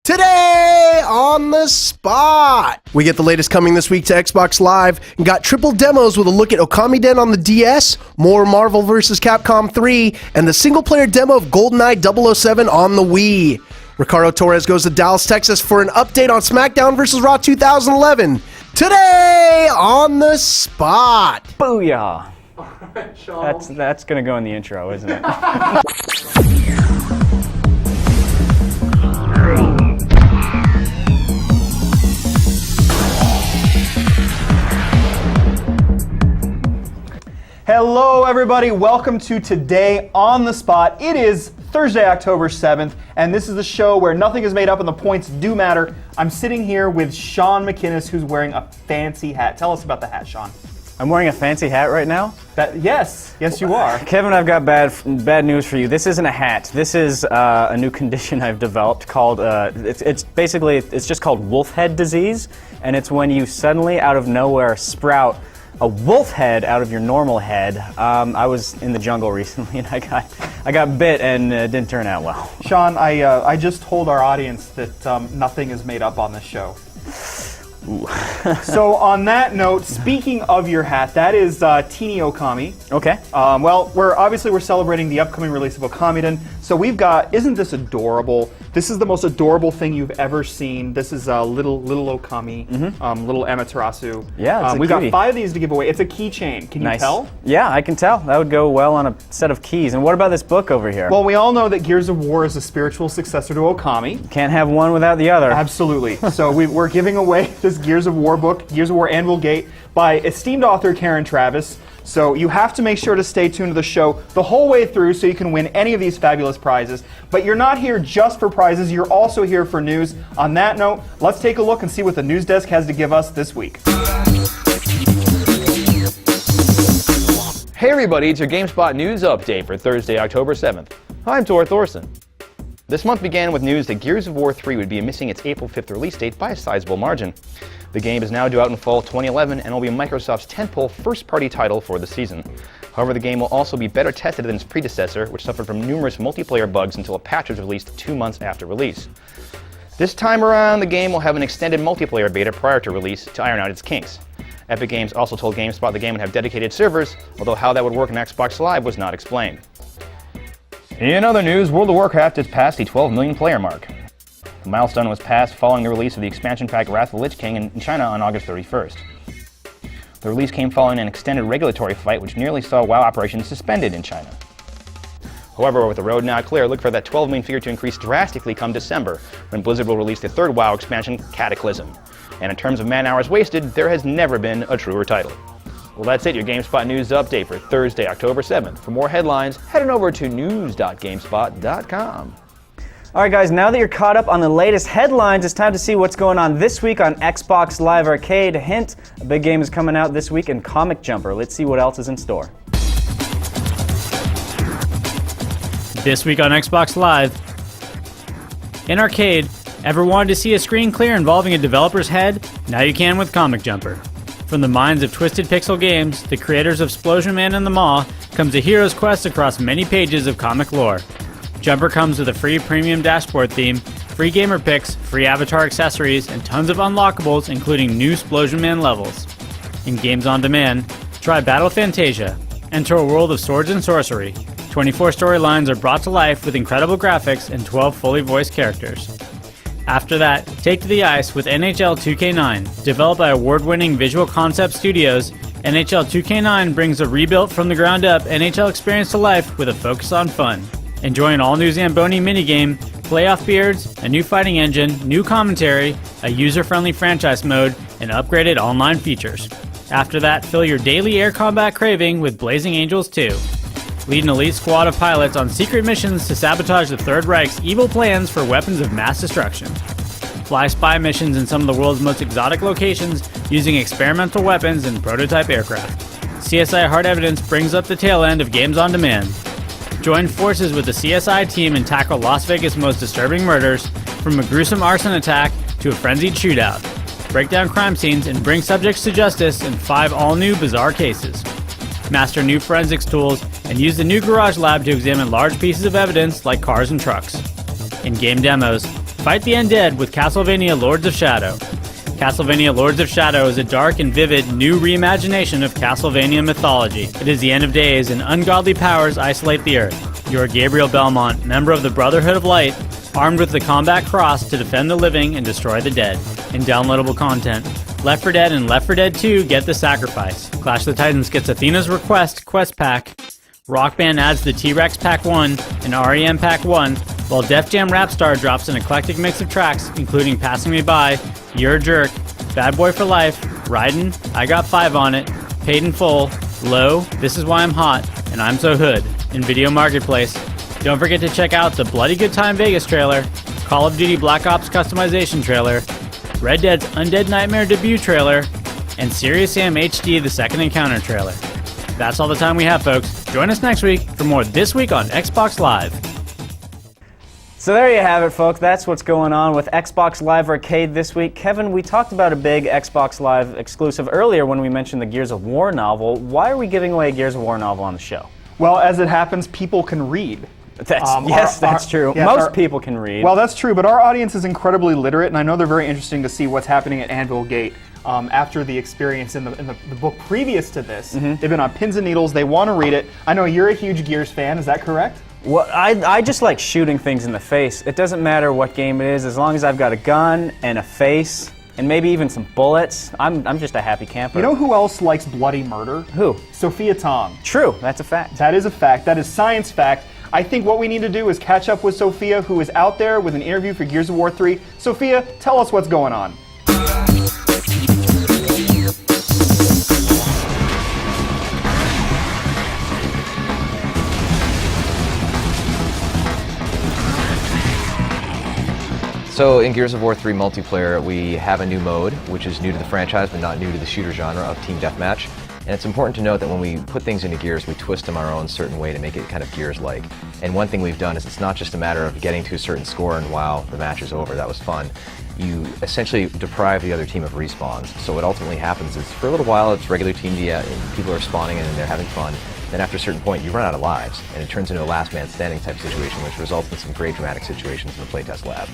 Today on the spot, we get the latest coming this week to Xbox Live and got triple demos with a look at Okamiden on the DS, more Marvel vs. Capcom 3, and the single-player demo of GoldenEye 007 on the Wii. Ricardo Torres goes to Dallas, Texas for an update on Smackdown vs. Raw 2011. Today on the spot. Booyah! All right, Sean. That's gonna go in the intro, isn't it? Hello, everybody. Welcome to Today on the Spot. It is Thursday, October 7th, and this is the show where nothing is made up and the points do matter. I'm sitting here with Sean McInnes, who's wearing a fancy hat. Tell us about the hat, Sean. I'm wearing a fancy hat right now? Yes, you are. Kevin, I've got bad news for you. This isn't a hat. This is a new condition I've developed called, it's just called wolf head disease, and it's when you suddenly, out of nowhere, sprout a wolf head out of your normal head. I was in the jungle recently and I got bit and it didn't turn out well. Sean, I just told our audience that nothing is made up on this show. Ooh. So on that note, speaking of your hat, that is Teeny Okami. Okay. Well, we're celebrating the upcoming release of Okamiden. So we've got, isn't this adorable? This is the most adorable thing you've ever seen. This is little Okami, little Amaterasu. Yeah, it's a we've cutie. got 5 of these to give away. It's a keychain. Can you tell? Yeah, I can tell. That would go well on a set of keys. And what about this book over here? Well, we all know that Gears of War is a spiritual successor to Okami. Can't have one without the other. Absolutely. So we're giving away this Gears of War book, Gears of War Anvil Gate, by esteemed author Karen Travis. So you have to make sure to stay tuned to the show the whole way through so you can win any of these fabulous prizes. But you're not here just for prizes, you're also here for news. On that note, let's take a look and see what the news desk has to give us this week. Hey everybody, it's your GameSpot news update for Thursday, October 7th. I'm Tor Thorson. This month began with news that Gears of War 3 would be missing its April 5th release date by a sizable margin. The game is now due out in fall 2011 and will be Microsoft's tentpole first-party title for the season. However, the game will also be better tested than its predecessor, which suffered from numerous multiplayer bugs until a patch was released 2 months after release. This time around, the game will have an extended multiplayer beta prior to release to iron out its kinks. Epic Games also told GameSpot the game would have dedicated servers, although how that would work on Xbox Live was not explained. In other news, World of Warcraft has passed the 12 million player mark. The milestone was passed following the release of the expansion pack Wrath of the Lich King in China on August 31st. The release came following an extended regulatory fight which nearly saw WoW operations suspended in China. However, with the road now clear, look for that 12 million figure to increase drastically come December, when Blizzard will release the third WoW expansion, Cataclysm. And in terms of man-hours wasted, there has never been a truer title. Well, that's it, your GameSpot news update for Thursday, October 7th. For more headlines, head on over to news.gamespot.com. All right, guys, now that you're caught up on the latest headlines, it's time to see what's going on this week on Xbox Live Arcade. Hint, a big game is coming out this week in Comic Jumper. Let's see what else is in store. This week on Xbox Live. In Arcade, ever wanted to see a screen clear involving a developer's head? Now you can with Comic Jumper. From the minds of Twisted Pixel Games, the creators of Splosion Man and the Maw, comes a hero's quest across many pages of comic lore. Jumper comes with a free premium dashboard theme, free gamer picks, free avatar accessories, and tons of unlockables including new Splosion Man levels. In Games on Demand, try Battle Fantasia. Enter a world of swords and sorcery. 24 storylines are brought to life with incredible graphics and 12 fully voiced characters. After that, take to the ice with NHL 2K9. Developed by award-winning Visual Concept Studios, NHL 2K9 brings a rebuilt from the ground up NHL experience to life with a focus on fun. Enjoy an all-new Zamboni minigame, playoff beards, a new fighting engine, new commentary, a user-friendly franchise mode, and upgraded online features. After that, fill your daily air combat craving with Blazing Angels 2. Lead an elite squad of pilots on secret missions to sabotage the Third Reich's evil plans for weapons of mass destruction. Fly spy missions in some of the world's most exotic locations using experimental weapons and prototype aircraft. CSI Hard Evidence brings up the tail end of Games on Demand. Join forces with the CSI team and tackle Las Vegas' most disturbing murders, from a gruesome arson attack to a frenzied shootout. Break down crime scenes and bring subjects to justice in 5 all-new bizarre cases. Master new forensics tools and use the new garage lab to examine large pieces of evidence like cars and trucks. In game demos, fight the undead with Castlevania Lords of Shadow. Castlevania Lords of Shadow is a dark and vivid new reimagination of Castlevania mythology. It is the end of days and ungodly powers isolate the earth. You are Gabriel Belmont, member of the Brotherhood of Light, armed with the combat cross to defend the living and destroy the dead. In downloadable content, Left 4 Dead and Left 4 Dead 2 get the sacrifice. Clash of the Titans gets Athena's Request quest pack. Rock Band adds the T-Rex Pack 1 and REM Pack 1, while Def Jam Rapstar drops an eclectic mix of tracks, including Passing Me By, You're a Jerk, Bad Boy for Life, Ridin', I Got 5 on It, Paid in Full, Low, This Is Why I'm Hot, and I'm So Hood in Video Marketplace. Don't forget to check out the Bloody Good Time Vegas trailer, Call of Duty Black Ops customization trailer, Red Dead's Undead Nightmare debut trailer, and Serious Sam HD The Second Encounter trailer. That's all the time we have, folks. Join us next week for more This Week on Xbox Live. So there you have it, folks. That's what's going on with Xbox Live Arcade this week. Kevin, we talked about a big Xbox Live exclusive earlier when we mentioned the Gears of War novel. Why are we giving away a Gears of War novel on the show? Well, as it happens, people can read. That's true. Yes, Most people can read. Well, that's true, but our audience is incredibly literate, and I know they're very interesting to see what's happening at Anvil Gate. After the experience in the book previous to this, they've been on pins and needles. They want to read it. I know you're a huge Gears fan. Is that correct? Well, I just like shooting things in the face. It doesn't matter what game it is, as long as I've got a gun and a face and maybe even some bullets. I'm just a happy camper. You know who else likes bloody murder? Who? Sophia Tong. True, that's a fact. That is a fact. That is science fact. I think what we need to do is catch up with Sophia, who is out there with an interview for Gears of War 3. Sophia, tell us what's going on. So in Gears of War 3 multiplayer, we have a new mode, which is new to the franchise, but not new to the shooter genre of Team Deathmatch. And it's important to note that when we put things into Gears, we twist them our own certain way to make it kind of Gears-like. And one thing we've done is it's not just a matter of getting to a certain score and wow, the match is over, that was fun. You essentially deprive the other team of respawns. So what ultimately happens is for a little while it's regular team and people are spawning and they're having fun. Then after a certain point you run out of lives and it turns into a last man standing type situation, which results in some great dramatic situations in the playtest lab.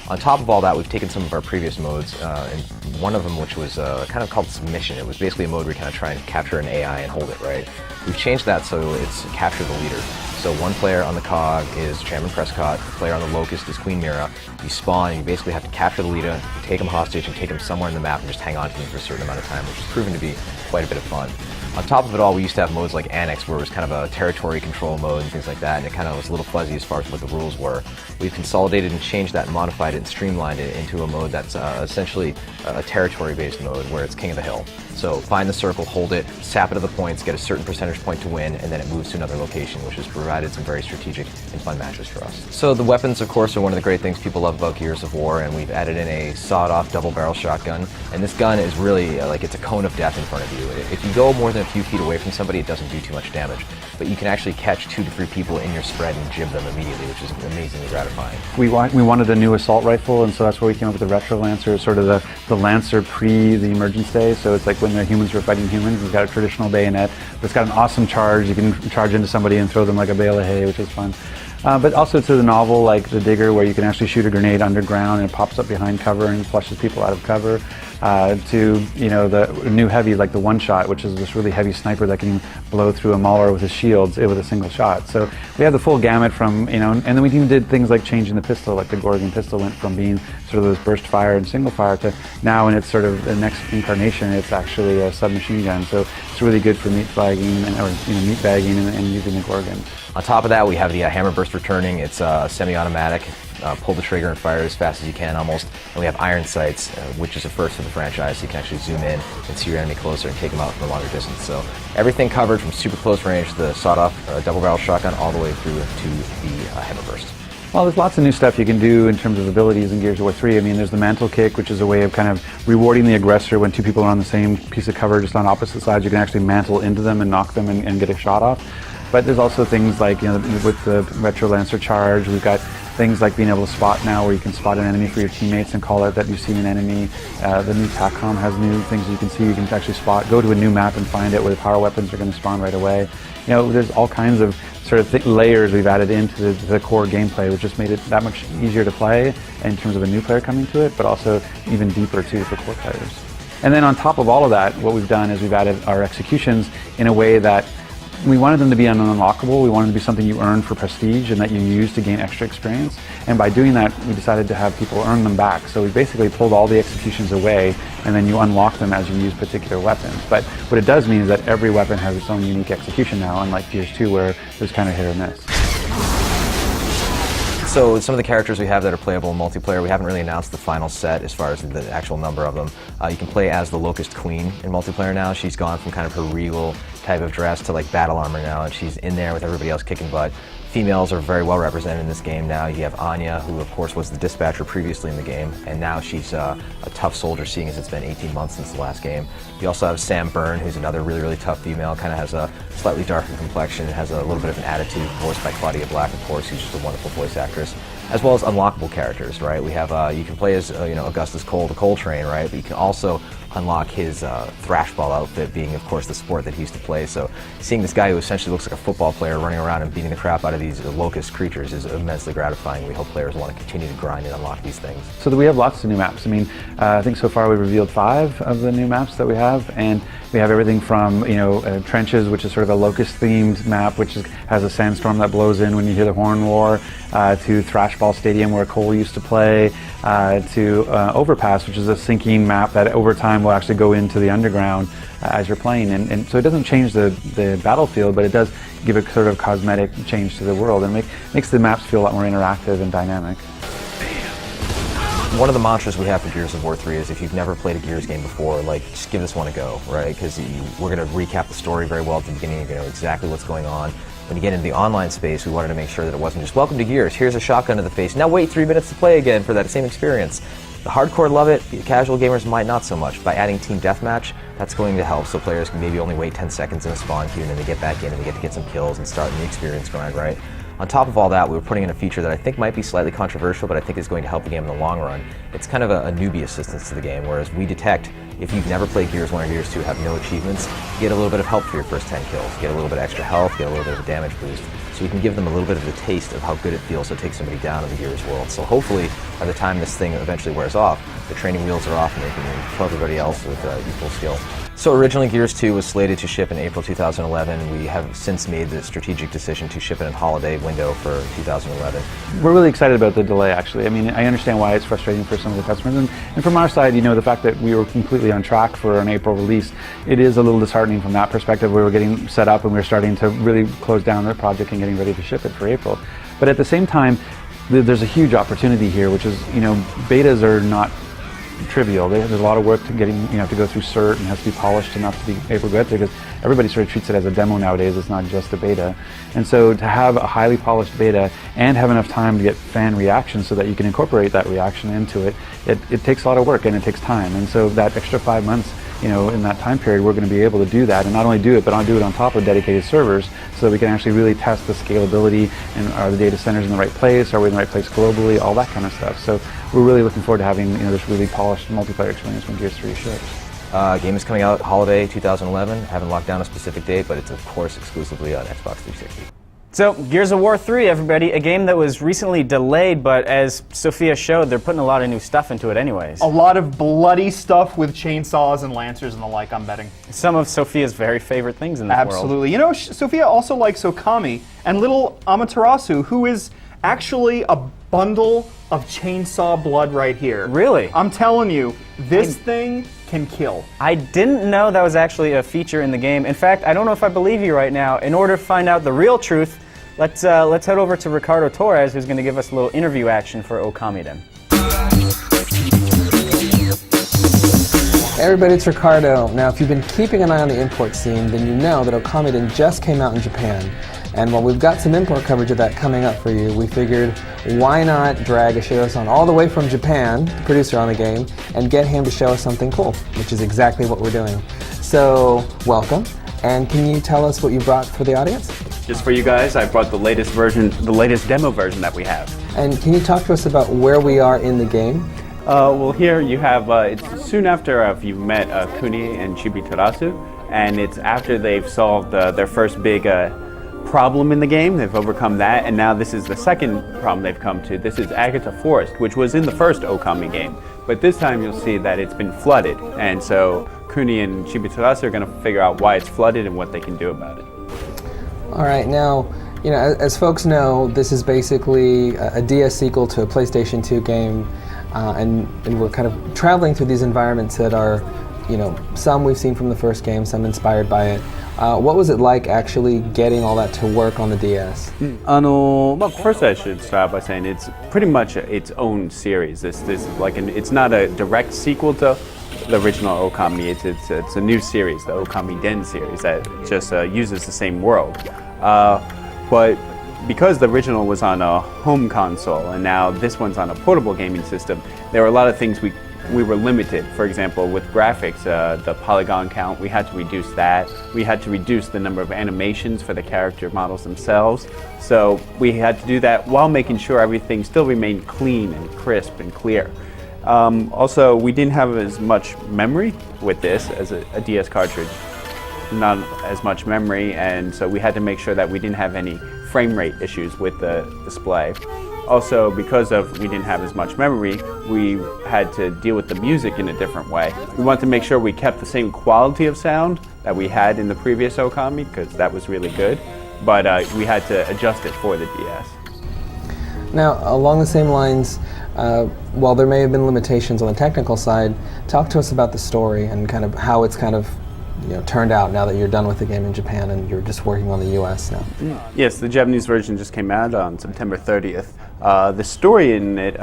On top of all that, we've taken some of our previous modes, and one of them which was kind of called Submission. It was basically a mode where you kind of try and capture an AI and hold it, right? We've changed that so it's capture the leader. So one player on the COG is Chairman Prescott, the player on the Locust is Queen Mira. You spawn and you basically have to capture the leader, take him hostage and take him somewhere in the map and just hang on to him for a certain amount of time, which has proven to be quite a bit of fun. On top of it all, we used to have modes like Annex, where it was kind of a territory control mode and things like that, and it kind of was a little fuzzy as far as what the rules were. We've consolidated and changed that and modified it and streamlined it into a mode that's essentially a territory-based mode where it's king of the hill. So find the circle, hold it, sap it to the points, get a certain percentage point to win, and then it moves to another location, which has provided some very strategic and fun matches for us. So the weapons, of course, are one of the great things people love about Gears of War, and we've added in a sawed-off double-barrel shotgun. And this gun is really like it's a cone of death in front of you. If you go more than a few feet away from somebody, it doesn't do too much damage. But you can actually catch 2 to 3 people in your spread and jib them immediately, which is amazingly gratifying. We wanted a new assault rifle, and so that's where we came up with the Retro Lancer, sort of the Lancer pre the Emergence day. So it's like when the humans were fighting humans. It's got a traditional bayonet, but it's got an awesome charge. You can charge into somebody and throw them like a bale of hay, which is fun. But also to the novel like the Digger, where you can actually shoot a grenade underground and it pops up behind cover and flushes people out of cover. To the new heavy like the One Shot, which is this really heavy sniper that can blow through a Mauler with his shields with a single shot. So we have the full gamut from and then we even did things like changing the pistol, like the Gorgon pistol went from being sort of those burst fire and single fire to now in its sort of the next incarnation it's actually a submachine gun. So it's really good for meat bagging meat bagging and using the Gorgon. On top of that, we have the Hammer Burst returning. It's semi-automatic. Pull the trigger and fire as fast as you can almost. And we have iron sights, which is a first for the franchise. So you can actually zoom in and see your enemy closer and take them out from a longer distance. So everything covered from super close range, the sawed-off double-barrel shotgun, all the way through to the Hammer Burst. Well, there's lots of new stuff you can do in terms of abilities in Gears of War 3. I mean, there's the mantle kick, which is a way of kind of rewarding the aggressor when 2 people are on the same piece of cover, just on opposite sides. You can actually mantle into them and knock them and get a shot off. But there's also things like, with the Retro Lancer charge, we've got things like being able to spot now, where you can spot an enemy for your teammates and call out that you've seen an enemy. The new Capcom has new things you can see. You can actually spot, go to a new map and find it where the power weapons are going to spawn right away. There's all kinds of sort of layers we've added into the core gameplay, which just made it that much easier to play in terms of a new player coming to it, but also even deeper too for core players. And then on top of all of that, what we've done is we've added our executions in a way that we wanted them to be unlockable. We wanted them to be something you earn for prestige and that you use to gain extra experience. And by doing that, we decided to have people earn them back. So we basically pulled all the executions away, and then you unlock them as you use particular weapons. But what it does mean is that every weapon has its own unique execution now, unlike Gears 2, where it was kind of hit or miss. So some of the characters we have that are playable in multiplayer, we haven't really announced the final set as far as the actual number of them. You can play as the Locust Queen in multiplayer now. She's gone from kind of her regal type of dress to like battle armor now, and she's in there with everybody else kicking butt. Females are very well represented in this game now. You have Anya, who of course was the dispatcher previously in the game, and now she's a tough soldier, seeing as it's been 18 months since the last game. You also have Sam Byrne, who's another really, really tough female, kind of has a slightly darker complexion, has a little bit of an attitude, voiced by Claudia Black, of course, who's just a wonderful voice actress. As well as unlockable characters, right? We have, you can play as, Augustus Cole, the Cole Train, right? But you can also unlock his thrashball outfit, being, of course, the sport that he used to play. So seeing this guy who essentially looks like a football player running around and beating the crap out of these locust creatures is immensely gratifying. We hope players want to continue to grind and unlock these things. So we have lots of new maps. I mean, I think so far we've revealed 5 of the new maps that we have, and we have everything from, Trenches, which is sort of a locust-themed map, which has a sandstorm that blows in when you hear the horn roar, to Thrashball Stadium, where Cole used to play, to Overpass, which is a sinking map that over time will actually go into the underground as you're playing. And so it doesn't change the battlefield, but it does give a sort of cosmetic change to the world and makes the maps feel a lot more interactive and dynamic. One of the mantras we have for Gears of War 3 is if you've never played a Gears game before, just give this one a go, right? Because we're going to recap the story very well at the beginning. You're going to know exactly what's going on. When you get into the online space, we wanted to make sure that it wasn't just welcome to Gears, here's a shotgun to the face, now wait 3 minutes to play again for that same experience. The hardcore love it, the casual gamers might not so much. By adding Team Deathmatch, that's going to help, so players can maybe only wait 10 seconds in a spawn queue and then they get back in and they get to get some kills and start in the experience grind, right? On top of all that, we were putting in a feature that I think might be slightly controversial, but I think is going to help the game in the long run. It's kind of a newbie assistance to the game, whereas we detect if you've never played Gears 1 or Gears 2, have no achievements, you get a little bit of help for your first 10 kills, get a little bit of extra health, get a little bit of a damage boost. So you can give them a little bit of the taste of how good it feels to take somebody down in the Gears world. So hopefully, by the time this thing eventually wears off, the training wheels are off and they can kill everybody else with equal skill. So originally Gears 2 was slated to ship in April 2011. We have since made the strategic decision to ship it in holiday window for 2011. We're really excited about the delay, actually. I mean, I understand why it's frustrating for some of the customers. And from our side, the fact that we were completely on track for an April release, it is a little disheartening from that perspective. We were getting set up and we were starting to really close down the project and getting ready to ship it for April. But at the same time, there's a huge opportunity here, which is, betas are not trivial. There's a lot of work to getting, to go through cert and has to be polished enough to be able to get there, because everybody sort of treats it as a demo nowadays. It's not just a beta. And so to have a highly polished beta and have enough time to get fan reactions so that you can incorporate that reaction into it, it takes a lot of work and it takes time. And so that extra 5 months, in that time period, we're going to be able to do that, and not only do it, but I'll do it on top of dedicated servers so that we can actually really test the scalability and are the data centers in the right place, are we in the right place globally, all that kind of stuff. So we're really looking forward to having this really polished multiplayer experience when Gears 3 ships. Game is coming out holiday 2011. Haven't locked down a specific date, but it's of course exclusively on Xbox 360. So, Gears of War 3, everybody, a game that was recently delayed, but as Sophia showed, they're putting a lot of new stuff into it anyways. A lot of bloody stuff with chainsaws and lancers and the like, I'm betting. Some of Sophia's very favorite things in this world. Absolutely. Sophia also likes Okami and little Amaterasu, who is actually a bundle of chainsaw blood right here. Really? I'm telling you, this thing can kill. I didn't know that was actually a feature in the game. In fact, I don't know if I believe you right now. In order to find out the real truth, let's head over to Ricardo Torres, who's going to give us a little interview action for Okamiden. Hey everybody, it's Ricardo. Now, if you've been keeping an eye on the import scene, then you know that Okamiden just came out in Japan. And while we've got some import coverage of that coming up for you, we figured why not drag Ashiro-san all the way from Japan, the producer on the game, and get him to show us something cool, which is exactly what we're doing. So, welcome, and can you tell us what you brought for the audience? Just for you guys, I brought the latest version, the latest demo version that we have. And can you talk to us about where we are in the game? Well, here you have, it's soon after you've met Kuni and Chibitarasu, and it's after they've solved their first big problem in the game. They've overcome that, and now this is the second problem they've come to. This is Agata Forest, which was in the first Okami game, but this time you'll see that it's been flooded, and so Kuni and Chibitarasu are going to figure out why it's flooded and what they can do about it. All right, now, you know, as folks know, this is basically a DS sequel to a PlayStation 2 game, and we're kind of traveling through these environments that are, you know, some we've seen from the first game, some inspired by it. What was it like actually getting all that to work on the DS? Well, first I should start by saying it's pretty much its own series. This is like it's not a direct sequel to the original Okami. It's a new series, the Okamiden series, that just uses the same world. But because the original was on a home console and now this one's on a portable gaming system, there were a lot of things we were limited. For example, with graphics, the polygon count, we had to reduce that. We had to reduce the number of animations for the character models themselves. So we had to do that while making sure everything still remained clean and crisp and clear. Also, we didn't have as much memory with this as a DS cartridge. Not as much memory, and so we had to make sure that we didn't have any frame rate issues with the display. Also, because we didn't have as much memory, we had to deal with the music in a different way. We wanted to make sure we kept the same quality of sound that we had in the previous Okami, because that was really good, but we had to adjust it for the DS. Now, along the same lines, while there may have been limitations on the technical side, talk to us about the story and kind of how it's kind of, you know, turned out now that you're done with the game in Japan and you're just working on the US now. Yes, the Japanese version just came out on September 30th. The story in it,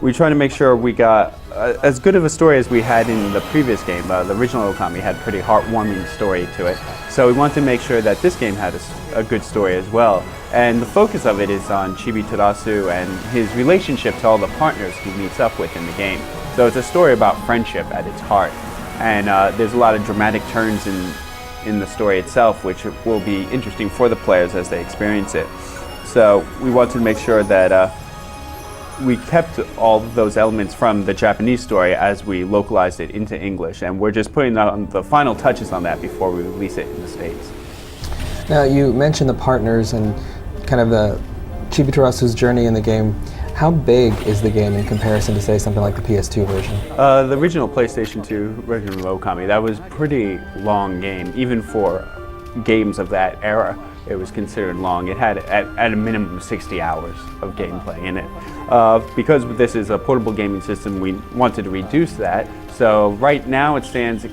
we try to make sure we got as good of a story as we had in the previous game. The original Okami had a pretty heartwarming story to it, so we wanted to make sure that this game had a good story as well. And the focus of it is on Chibitarasu and his relationship to all the partners he meets up with in the game. So it's a story about friendship at its heart. And there's a lot of dramatic turns in the story itself, which will be interesting for the players as they experience it. So we wanted to make sure that we kept all of those elements from the Japanese story as we localized it into English, and we're just putting on the final touches on that before we release it in the States. Now, you mentioned the partners and kind of the Chibitarasu's journey in the game. How big is the game in comparison to, say, something like the PS2 version? The original PlayStation 2 version of Okami, that was a pretty long game. Even for games of that era, it was considered long. It had at a minimum 60 hours of gameplay in it. Because this is a portable gaming system, we wanted to reduce that. So right now it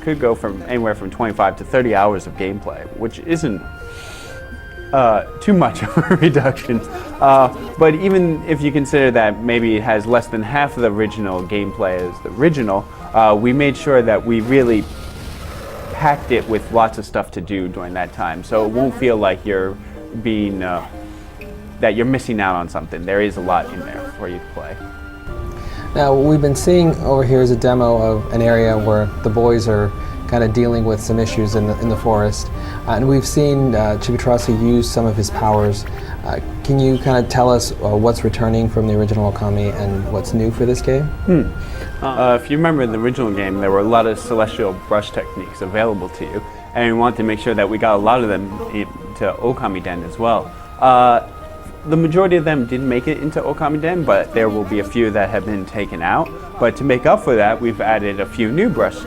could go from anywhere from 25 to 30 hours of gameplay, which isn't too much of a reduction. But even if you consider that maybe it has less than half of the original gameplay as the original, we made sure that we really packed it with lots of stuff to do during that time, so it won't feel like you're being that you're missing out on something. There is a lot in there for you to play. Now, what we've been seeing over here is a demo of an area where the boys are kind of dealing with some issues in the forest, and we've seen Chibitarasu use some of his powers. Can you kind of tell us what's returning from the original Okami and what's new for this game? If you remember in the original game, there were a lot of celestial brush techniques available to you, and we wanted to make sure that we got a lot of them into Okamiden as well. The majority of them didn't make it into Okamiden, but there will be a few that have been taken out. But to make up for that, we've added a few new brush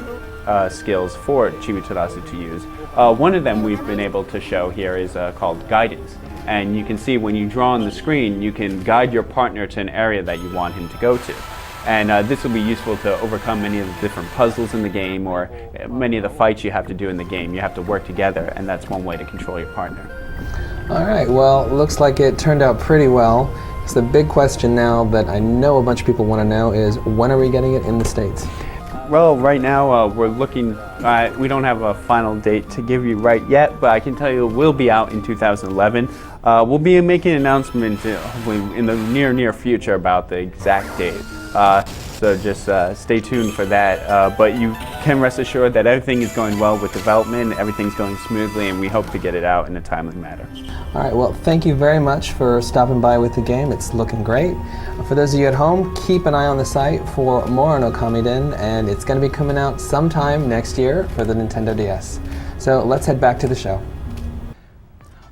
skills for Chibitarasu to use. One of them we've been able to show here is called Guidance. And you can see when you draw on the screen, you can guide your partner to an area that you want him to go to. And this will be useful to overcome many of the different puzzles in the game, or many of the fights you have to do in the game. You have to work together, and that's one way to control your partner. All right, well, looks like it turned out pretty well. So the big question now that I know a bunch of people want to know is, when are we getting it in the States? Well, right now we're looking, we don't have a final date to give you right yet, but I can tell you it will be out in 2011. We'll be making an announcement hopefully in the near future about the exact date. So just stay tuned for that. But you can rest assured that everything is going well with development, everything's going smoothly, and we hope to get it out in a timely manner. All right, well, thank you very much for stopping by with the game. It's looking great. For those of you at home, keep an eye on the site for more on Okamiden, and it's going to be coming out sometime next year for the Nintendo DS. So let's head back to the show.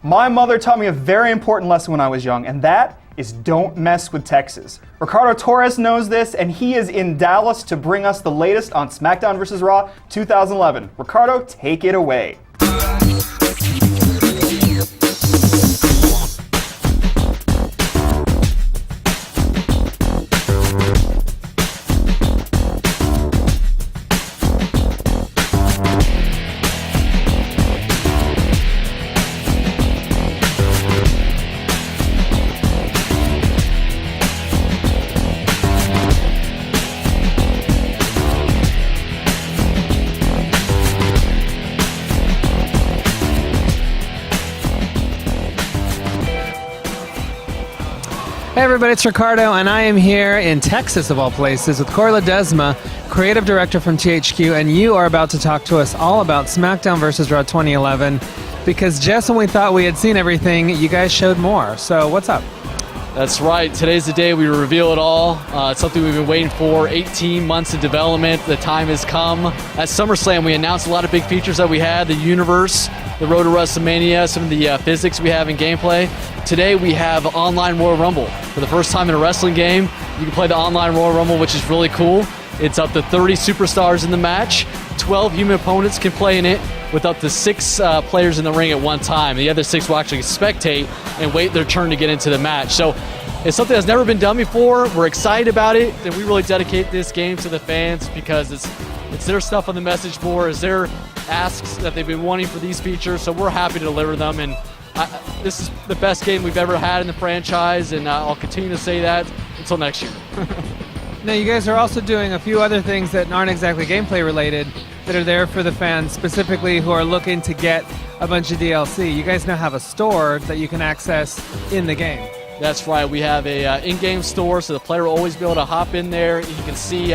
My mother taught me a very important lesson when I was young, and that is don't mess with Texas. Ricardo Torres knows this, and he is in Dallas to bring us the latest on SmackDown vs. Raw 2011. Ricardo, take it away. Hey everybody, it's Ricardo, and I am here in Texas, of all places, with Corey Ledesma, creative director from THQ, and you are about to talk to us all about SmackDown vs. Raw 2011, because just when we thought we had seen everything, you guys showed more. So what's up? That's right. Today's the day we reveal it all. It's something we've been waiting for, 18 months of development. The time has come. At SummerSlam, we announced a lot of big features that we had, the universe, the road to WrestleMania, some of the physics we have in gameplay. Today we have online Royal Rumble. For the first time in a wrestling game, you can play the online Royal Rumble, which is really cool. It's up to 30 superstars in the match. 12 human opponents can play in it, with up to 6 players in the ring at one time. The other 6 will actually spectate and wait their turn to get into the match. So it's something that's never been done before. We're excited about it, and we really dedicate this game to the fans because it's their stuff on the message board, it's their asks that they've been wanting for these features, so we're happy to deliver them. And this is the best game we've ever had in the franchise, and I'll continue to say that until next year. Now, you guys are also doing a few other things that aren't exactly gameplay related that are there for the fans, specifically who are looking to get a bunch of DLC. You guys now have a store that you can access in the game. That's right. We have a in-game store, so the player will always be able to hop in there. You can see,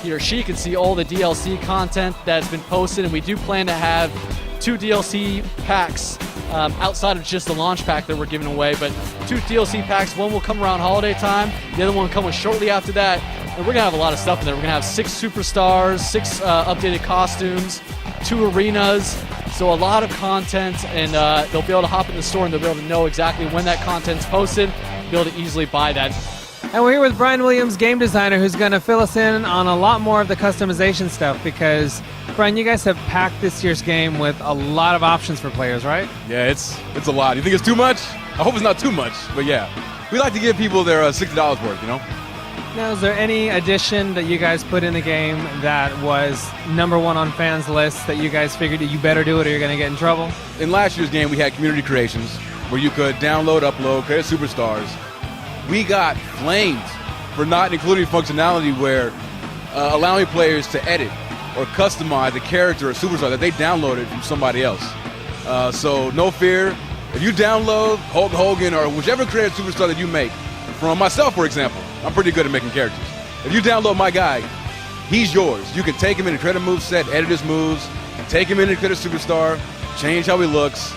he or she can see all the DLC content that's been posted, and we do plan to have 2 DLC packs outside of just the launch pack that we're giving away, but 2 DLC packs. One will come around holiday time, the other one will come shortly after that, and we're going to have a lot of stuff in there. We're going to have 6 superstars, 6 updated costumes, 2 arenas, so a lot of content, and they'll be able to hop in the store and they'll be able to know exactly when that content's posted, be able to easily buy that. And we're here with Brian Williams, game designer, who's going to fill us in on a lot more of the customization stuff, because Brian, you guys have packed this year's game with a lot of options for players, right? Yeah, it's a lot. You think it's too much? I hope it's not too much, but yeah. We like to give people their $60 worth, you know? Now, is there any addition that you guys put in the game that was #1 on fans' lists that you guys figured that you better do it or you're going to get in trouble? In last year's game, we had community creations where you could download, upload, create superstars. We got flamed for not including functionality where allowing players to edit or customize a character or superstar that they downloaded from somebody else. So no fear. If you download Hulk Hogan or whichever creative superstar that you make, from myself, for example, I'm pretty good at making characters. If you download my guy, he's yours. You can take him in and create a moveset, edit his moves, take him in and create a superstar, change how he looks.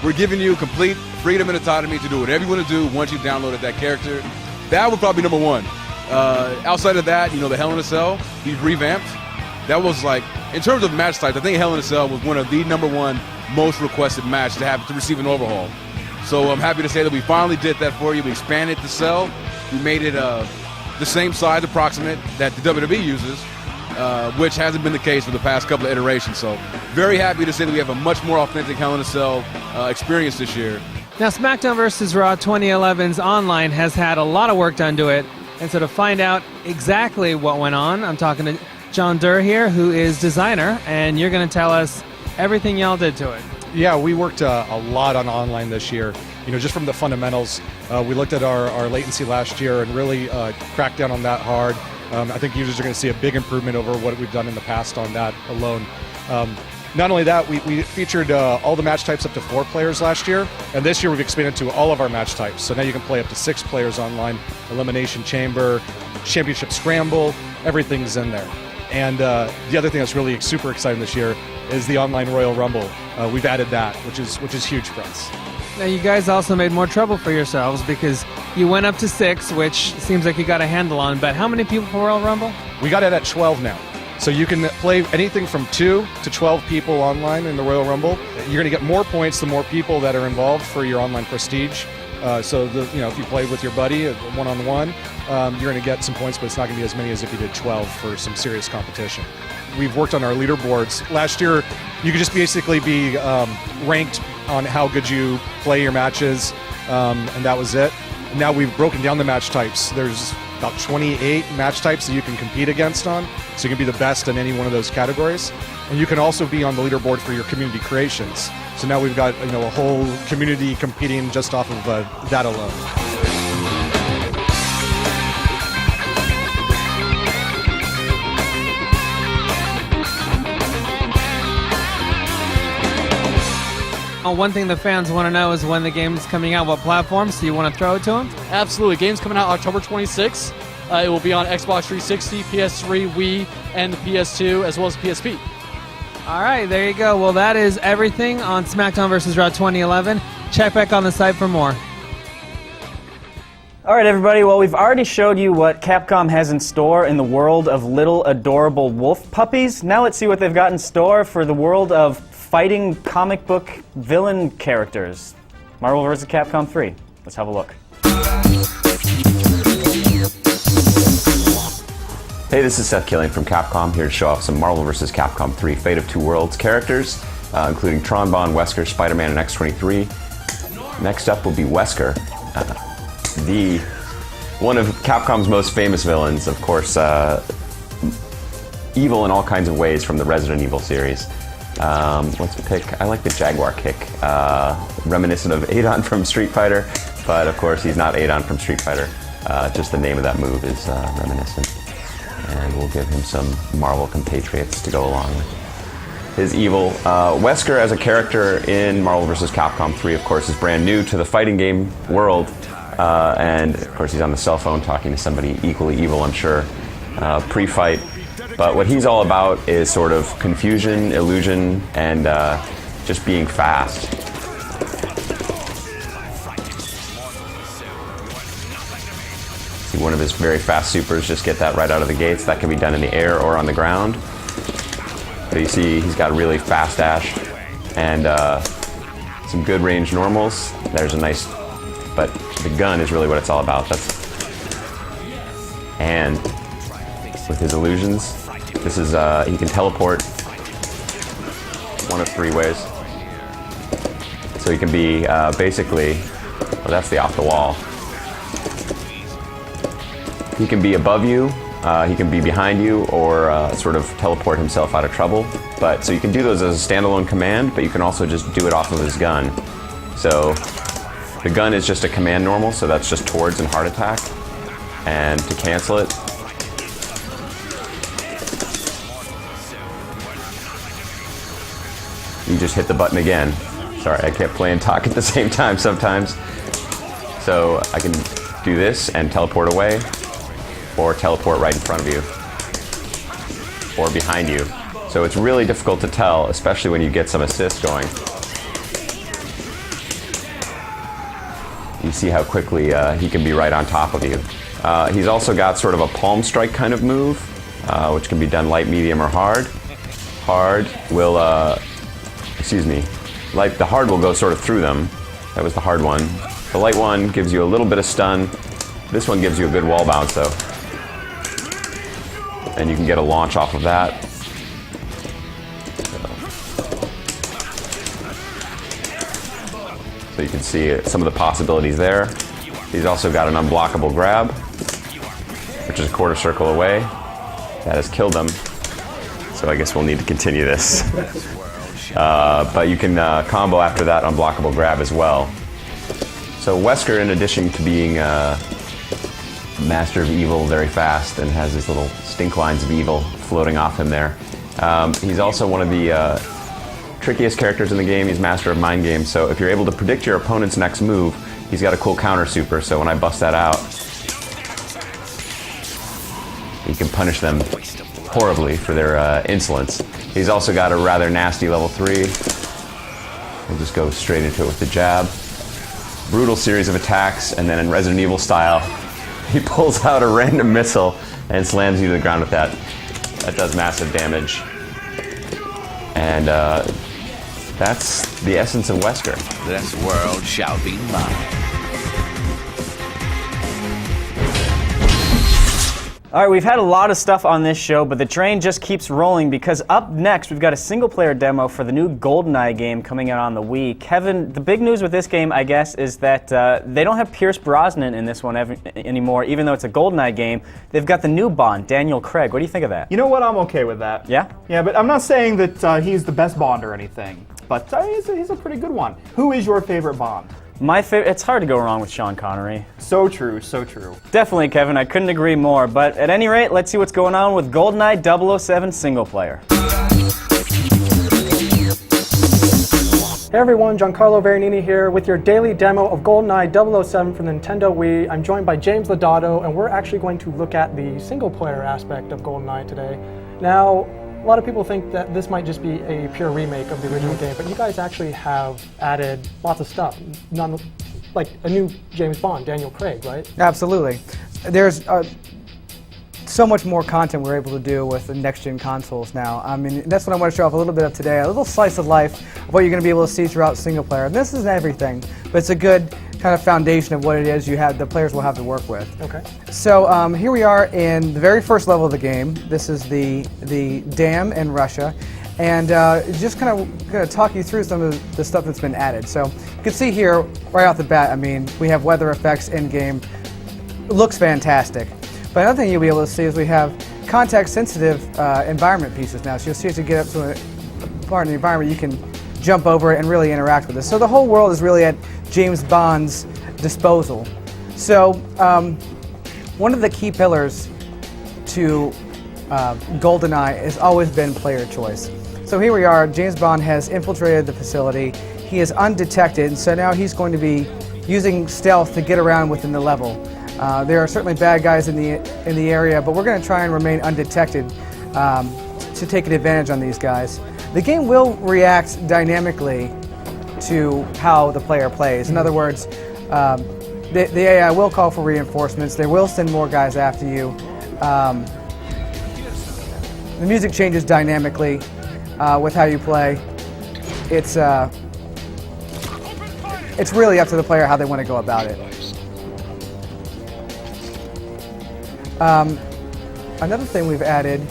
We're giving you complete freedom and autonomy to do whatever you want to do once you've downloaded that character. That would probably be #1. Outside of that, the Hell in a Cell, he's revamped. That was like, in terms of match types, I think Hell in a Cell was one of the #1 most requested match to receive an overhaul. So I'm happy to say that we finally did that for you. We expanded the cell. We made it the same size approximate that the WWE uses, which hasn't been the case for the past couple of iterations. So very happy to say that we have a much more authentic Hell in a Cell experience this year. Now, SmackDown vs. Raw 2011's online has had a lot of work done to it, and so to find out exactly what went on, I'm talking to John Durr here, who is designer, and you're going to tell us everything y'all did to it. Yeah, we worked a lot on online this year. Just from the fundamentals, we looked at our latency last year and really cracked down on that hard. I think users are going to see a big improvement over what we've done in the past on that alone. Not only that, we featured all the match types up to 4 players last year, and this year we've expanded to all of our match types. So now you can play up to 6 players online, Elimination Chamber, Championship Scramble, everything's in there. And the other thing that's really super exciting this year is the online Royal Rumble. We've added that, which is huge for us. Now, you guys also made more trouble for yourselves because you went up to 6, which seems like you got a handle on, but how many people for Royal Rumble? We got it at 12 now. So you can play anything from 2 to 12 people online in the Royal Rumble. You're going to get more points the more people that are involved for your online prestige. So if you play with your buddy one-on-one, you're going to get some points, but it's not going to be as many as if you did 12 for some serious competition. We've worked on our leaderboards. Last year, you could just basically be ranked on how good you play your matches, and that was it. And now we've broken down the match types. There's about 28 match types that you can compete against on, so you can be the best in any one of those categories. And you can also be on the leaderboard for your community creations. So now we've got a whole community competing just off of that alone. One thing the fans want to know is when the game's coming out, what platforms, so you want to throw it to them? Absolutely. Game's coming out October 26th. It will be on Xbox 360, PS3, Wii, and the PS2, as well as PSP. All right, there you go. Well, that is everything on SmackDown vs. Raw 2011. Check back on the site for more. All right, everybody. Well, we've already showed you what Capcom has in store in the world of little adorable wolf puppies. Now let's see what they've got in store for the world of fighting comic book villain characters. Marvel vs. Capcom 3. Let's have a look. Hey, this is Seth Killian from Capcom, here to show off some Marvel vs. Capcom 3 Fate of Two Worlds characters, including Tron Bonne, Wesker, Spider-Man, and X-23. Next up will be Wesker, one of Capcom's most famous villains, of course, evil in all kinds of ways from the Resident Evil series. Let's pick, I like the Jaguar kick, reminiscent of Adon from Street Fighter, but of course he's not Adon from Street Fighter, just the name of that move is reminiscent. And we'll give him some Marvel compatriots to go along with his evil. Wesker as a character in Marvel vs. Capcom 3, of course, is brand new to the fighting game world, and of course he's on the cell phone talking to somebody equally evil, I'm sure, pre-fight. But what he's all about is sort of confusion, illusion, and just being fast. See, one of his very fast supers, just get that right out of the gates. That can be done in the air or on the ground. So you see he's got really fast dash and some good range normals. There's a nice, but the gun is really what it's all about. And with his illusions, this is, he can teleport one of 3 ways. So he can be basically, well, that's the off the wall. He can be above you, he can be behind you, or sort of teleport himself out of trouble. So you can do those as a standalone command, but you can also just do it off of his gun. So the gun is just a command normal, so that's just towards and heart attack. And to cancel it, you just hit the button again. Sorry, I can't play and talk at the same time sometimes. So I can do this and teleport away, or teleport right in front of you, or behind you. So it's really difficult to tell, especially when you get some assist going. You see how quickly he can be right on top of you. He's also got sort of a palm strike kind of move, which can be done light, medium, or hard. Hard will, the hard will go sort of through them. That was the hard one. The light one gives you a little bit of stun. This one gives you a good wall bounce though. And you can get a launch off of that. So you can see some of the possibilities there. He's also got an unblockable grab, which is a quarter circle away. That has killed him. So I guess we'll need to continue this. But you can combo after that unblockable grab as well. So Wesker, in addition to being Master of Evil very fast and has these little stink lines of evil floating off him there, he's also one of the trickiest characters in the game. He's Master of Mind Games, so if you're able to predict your opponent's next move, he's got a cool counter super, so when I bust that out, he can punish them horribly for their insolence. He's also got a rather nasty level 3. We'll just go straight into it with the jab. Brutal series of attacks, and then in Resident Evil style, he pulls out a random missile and slams you to the ground with that. That does massive damage. And that's the essence of Wesker. This world shall be mine. All right, we've had a lot of stuff on this show, but the train just keeps rolling because up next we've got a single-player demo for the new GoldenEye game coming out on the Wii. Kevin, the big news with this game, I guess, is that they don't have Pierce Brosnan in this one anymore, even though it's a GoldenEye game. They've got the new Bond, Daniel Craig. What do you think of that? You know what? I'm okay with that. Yeah? Yeah, but I'm not saying that he's the best Bond or anything, but he's a pretty good one. Who is your favorite Bond? My favorite, it's hard to go wrong with Sean Connery. So true, so true. Definitely, Kevin, I couldn't agree more. But at any rate, let's see what's going on with GoldenEye 007 single player. Hey everyone, Giancarlo Veronini here with your daily demo of GoldenEye 007 from the Nintendo Wii. I'm joined by James Lodato, and we're actually going to look at the single player aspect of GoldenEye today. Now, a lot of people think that this might just be a pure remake of the original game, but you guys actually have added lots of stuff, like a new James Bond, Daniel Craig, right? Absolutely. There's so much more content we're able to do with the next-gen consoles now. I mean, that's what I want to show off a little bit of today, a little slice of life of what you're going to be able to see throughout single player. And this isn't everything, but it's a good kind of foundation of what it is the players will have to work with. Okay. So here we are in the very first level of the game. This is the dam in Russia, and just kind of going to talk you through some of the stuff that's been added. So you can see here right off the bat, I mean, we have weather effects in game. It looks fantastic. But another thing you'll be able to see is we have context-sensitive environment pieces now. So you'll see as you get up to a part of the environment, you can jump over it and really interact with it. So the whole world is really at James Bond's disposal. So one of the key pillars to GoldenEye has always been player choice. So here we are, James Bond has infiltrated the facility. He is undetected, and so now he's going to be using stealth to get around within the level. There are certainly bad guys in the area, but we're going to try and remain undetected to take an advantage on these guys. The game will react dynamically to how the player plays. In other words, the AI will call for reinforcements. They will send more guys after you. The music changes dynamically with how you play. It's really up to the player how they want to go about it. Another thing we've added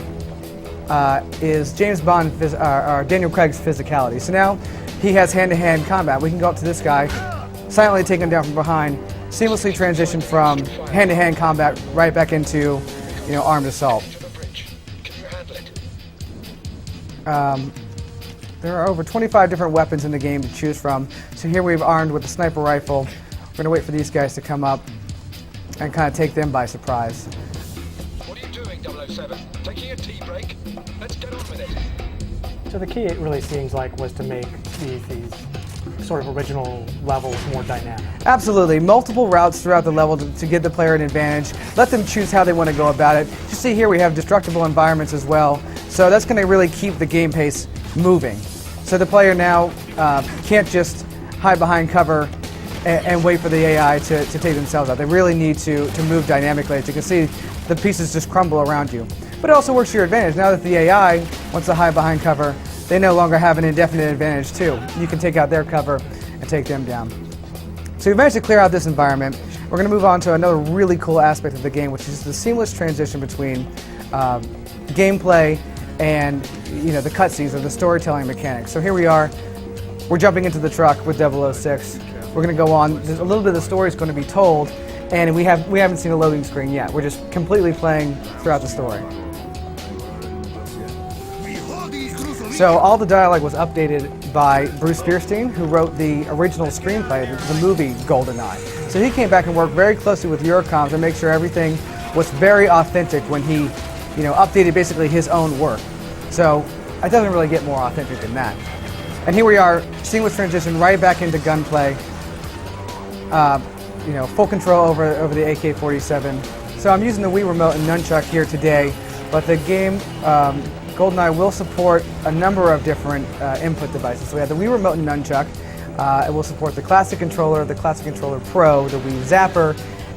is James Bond, or Daniel Craig's physicality. So now he has hand-to-hand combat. We can go up to this guy, silently take him down from behind, seamlessly transition from hand-to-hand combat right back into, armed assault. There are over 25 different weapons in the game to choose from. So here we've armed with a sniper rifle. We're going to wait for these guys to come up and kind of take them by surprise. What are you doing, 007? Taking a tea break? Let's get on with it. So the key, it really seems like, was to make these sort of original levels more dynamic. Absolutely. Multiple routes throughout the level to give the player an advantage. Let them choose how they want to go about it. You see here we have destructible environments as well. So that's going to really keep the game pace moving. So the player now can't just hide behind cover and wait for the AI to take themselves out. They really need to move dynamically. As you can see, the pieces just crumble around you. But it also works to your advantage. Now that the AI wants to hide behind cover, they no longer have an indefinite advantage too. You can take out their cover and take them down. So we managed to clear out this environment. We're going to move on to another really cool aspect of the game, which is the seamless transition between gameplay and the cutscenes or the storytelling mechanics. So here we are. We're jumping into the truck with 006. We're going to go on. There's a little bit of the story is going to be told, and we haven't seen a loading screen yet. We're just completely playing throughout the story. So all the dialogue was updated by Bruce Fierstein, who wrote the original screenplay, the movie GoldenEye. So he came back and worked very closely with Eurocom to make sure everything was very authentic when he, updated basically his own work. So it doesn't really get more authentic than that. And here we are, seamless transition right back into gunplay. Full control over the AK-47. So I'm using the Wii remote and nunchuck here today But the game, GoldenEye will support a number of different input devices. So we have the Wii Remote and Nunchuck. It will support the Classic Controller, the Classic Controller Pro, the Wii Zapper,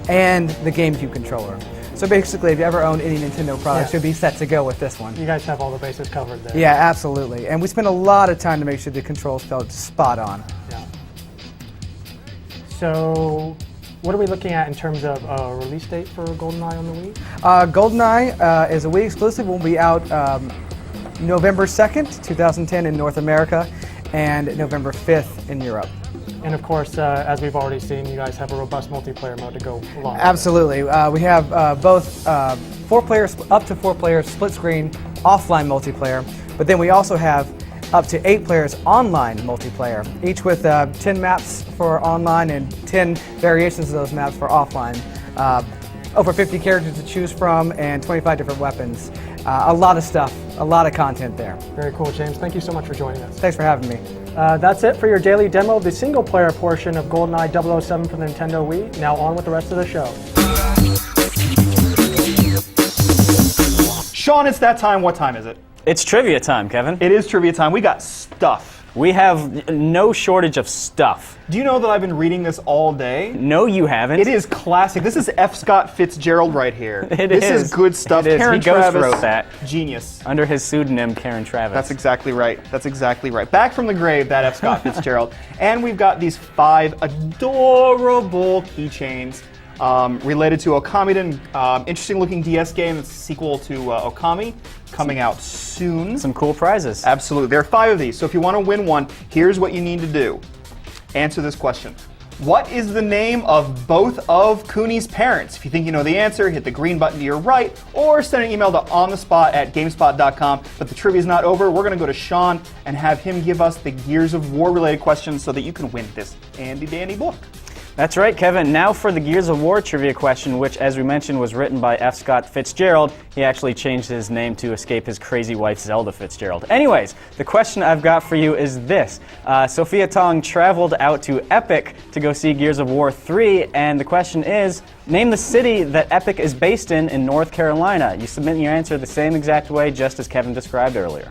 and the GameCube controller. So basically, if you ever owned any Nintendo product, you'll be set to go with this one. You guys have all the bases covered there. Yeah, absolutely. And we spent a lot of time to make sure the controls felt spot on. Yeah. So, what are we looking at in terms of release date for GoldenEye on the Wii? GoldenEye is a Wii exclusive. Will be out November 2nd, 2010 in North America, and November 5th in Europe. And of course, as we've already seen, you guys have a robust multiplayer mode to go along. Absolutely. We have both 4 players, up to 4 players, split screen, offline multiplayer. But then we also have up to 8 players online multiplayer, each with 10 maps for online and 10 variations of those maps for offline. Over 50 characters to choose from and 25 different weapons. A lot of stuff, a lot of content there. Very cool, James. Thank you so much for joining us. Thanks for having me. That's it for your daily demo of the single-player portion of GoldenEye 007 for the Nintendo Wii. Now on with the rest of the show. Sean, it's that time. What time is it? It's trivia time, Kevin. It is trivia time. We got stuff. We have no shortage of stuff. Do you know that I've been reading this all day? No, you haven't. It is classic. This is F. Scott Fitzgerald right here. This is good stuff. It is. Karen He ghost Travis, wrote that. Genius. Under his pseudonym, Karen Travis. That's exactly right. That's exactly right. Back from the grave, that F. Scott Fitzgerald. And we've got these 5 adorable keychains related to Okamiden. Interesting looking DS game. It's a sequel to Okami, coming out soon. Some cool prizes. Absolutely. There are 5 of these. So if you want to win one, here's what you need to do. Answer this question. What is the name of both of Cooney's parents? If you think you know the answer, hit the green button to your right, or send an email to onthespot@gamespot.com. But the trivia is not over. We're going to go to Sean and have him give us the Gears of War related questions so that you can win this handy dandy book. That's right, Kevin. Now for the Gears of War trivia question, which, as we mentioned, was written by F. Scott Fitzgerald. He actually changed his name to escape his crazy wife, Zelda Fitzgerald. Anyways, the question I've got for you is this. Sophia Tong traveled out to Epic to go see Gears of War 3, and the question is, name the city that Epic is based in North Carolina. You submit your answer the same exact way, just as Kevin described earlier.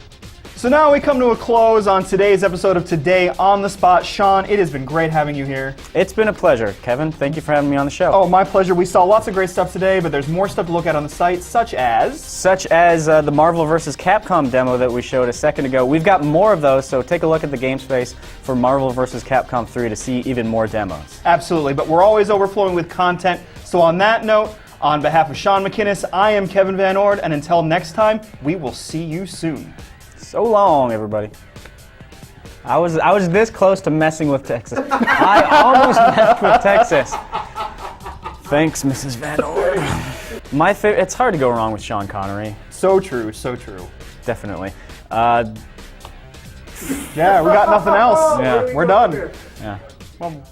So now we come to a close on today's episode of Today on the Spot. Sean, it has been great having you here. It's been a pleasure, Kevin. Thank you for having me on the show. Oh, my pleasure. We saw lots of great stuff today, but there's more stuff to look at on the site, such as the Marvel vs. Capcom demo that we showed a second ago. We've got more of those, so take a look at the game space for Marvel vs. Capcom 3 to see even more demos. Absolutely, but we're always overflowing with content. So on that note, on behalf of Sean McInnes, I am Kevin Van Ord, and until next time, we will see you soon. So long, everybody. I was this close to messing with Texas. I almost messed with Texas. Thanks, Mrs. Van Ord. My favorite. It's hard to go wrong with Sean Connery. So true, so true. Definitely. Yeah, we got nothing else. Yeah, we're done. Yeah. Well,